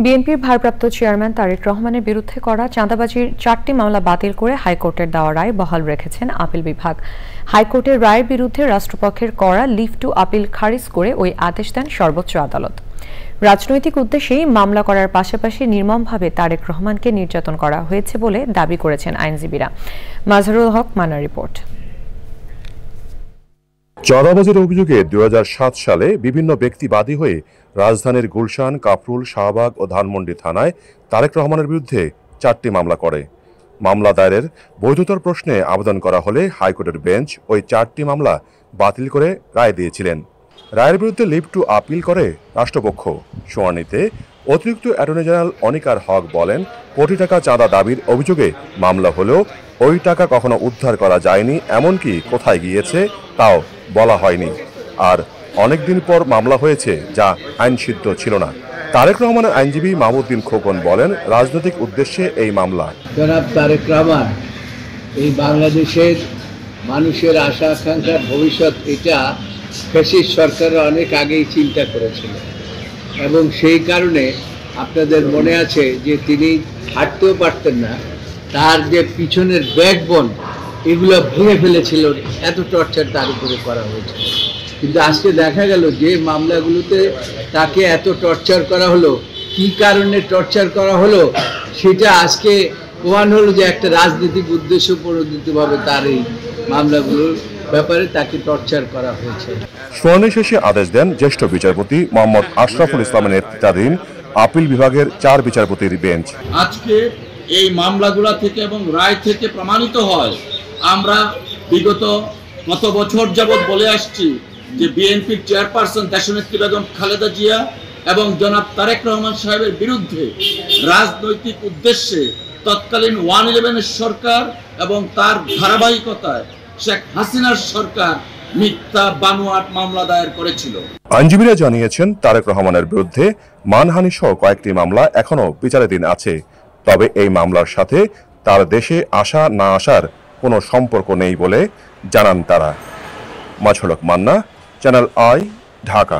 বিএনপির ভারপ্রাপ্ত চেয়ারম্যান তারেক রহমানের বিরুদ্ধে করা চাঁদাবাজির 4টি মামলা বাতিল করে হাইকোর্টের দেওয়া রায় বহাল রেখেছেন আপিল বিভাগ। হাইকোর্টের রায়ের বিরুদ্ধে রাষ্ট্রপক্ষের করা লিভ টু আপিল খারিজ করে ওই আদেশ দেন সর্বোচ্চ আদালত। রাজনৈতিক উদ্দেশ্যেই মামলা করার পাশাপাশি নির্মমভাবে তারেক রহমানকে নির্যাতন করা হয়েছে বলে দাবি করেছেন আইনজীবীরা। মাজহারুল হক মানার রিপোর্ট। চাঁদাবাজির অভিযোগে 2007 সালে বিভিন্ন ব্যক্তি বাদী হয়ে রাজধানীর গুলশান, কাফরুল, শাহবাগ ও ধানমন্ডি থানায় তারেক রহমানের বিরুদ্ধে 4টি মামলা করে। মামলা দায়েরের বৈধতার প্রশ্নে আবেদন করা হলে হাইকোর্টের বেঞ্চ ওই 4টি মামলা বাতিল করে রায় দিয়েছিলেন। রায়ের বিরুদ্ধে লিভ টু আপিল করে রাষ্ট্রপক্ষ। শুনানিতে অতিরিক্ত অ্যাটর্নি জেনারেল অনিকার হক বলেন, কোটি টাকা চাঁদা দাবির অভিযোগে মামলা হলেও ওই টাকা কখনো উদ্ধার করা যায়নি, এমনকি কোথায় গিয়েছে তাও বলা হয়নি। আর অনেকদিন পর মামলা হয়েছে, যা আইনসিদ্ধ ছিল না। তারেক রহমানের আইনজীবী মাহমুদ্দিন খোকন বলেন, রাজনৈতিক উদ্দেশ্যে এই মামলা। জনাব তারেক রহমান এই বাংলাদেশের মানুষের আশা আকাঙ্ক্ষার ভবিষ্যৎ, এটা ফ্যাসিস্ট সরকার অনেক আগেই চিন্তা করেছিল এবং সেই কারণে আপনাদের মনে আছে যে তিনি হাঁটতেও পারতেন না, তার যে পিছনের ব্যাকবোন এগুলো ভেঙে ফেলেছিল, এত টর্চার তার উপরে করা হয়েছিল। কিন্তু আজকে দেখা গেল যে মামলাগুলোতে তাকে এত টর্চার করা হলো, কি কারণে টর্চার করা হলো সেটা আজকে প্রমাণ হলো যে একটা রাজনৈতিক উদ্দেশ্য প্রণোদিতভাবে তার এই মামলাগুলোর ব্যাপারে তাকে টর্চার করা হয়েছে। শুনানি শেষে আদেশ দেন জ্যেষ্ঠ বিচারপতি মোহাম্মদ আশরাফুল ইসলামের নেতৃত্বাধীন আপিল বিভাগের 4 বিচারপতির বেঞ্চ। আজকে এই মামলাগুলো থেকে এবং রায় থেকে প্রমাণিত হয়, আমরা বিগত কত বছর যাবৎ বলে আসছি যে বিএনপির চেয়ারপারসন দেশনেত্রী বেগম খালেদা জিয়া এবং জনাব তারেক রহমান সাহেবের বিরুদ্ধে রাজনৈতিক উদ্দেশ্যে তৎকালীন 111 সরকার এবং তার ধারাবাহিকতায় শেখ হাসিনার সরকার মিথ্যা বানোয়াট মামলা দায়ের করেছিল। আইনজীবীরা জানিয়েছেন, তারেক রহমানের বিরুদ্ধে মানহানি সহ কয়েকটি মামলা এখনো বিচারাধীন আছে। তবে এই মামলার সাথে তার দেশে আসা না আসার কোনো সম্পর্ক নেই বলে জানান তারা। মাজহারুল হক মান্না, চ্যানেল আই, ঢাকা।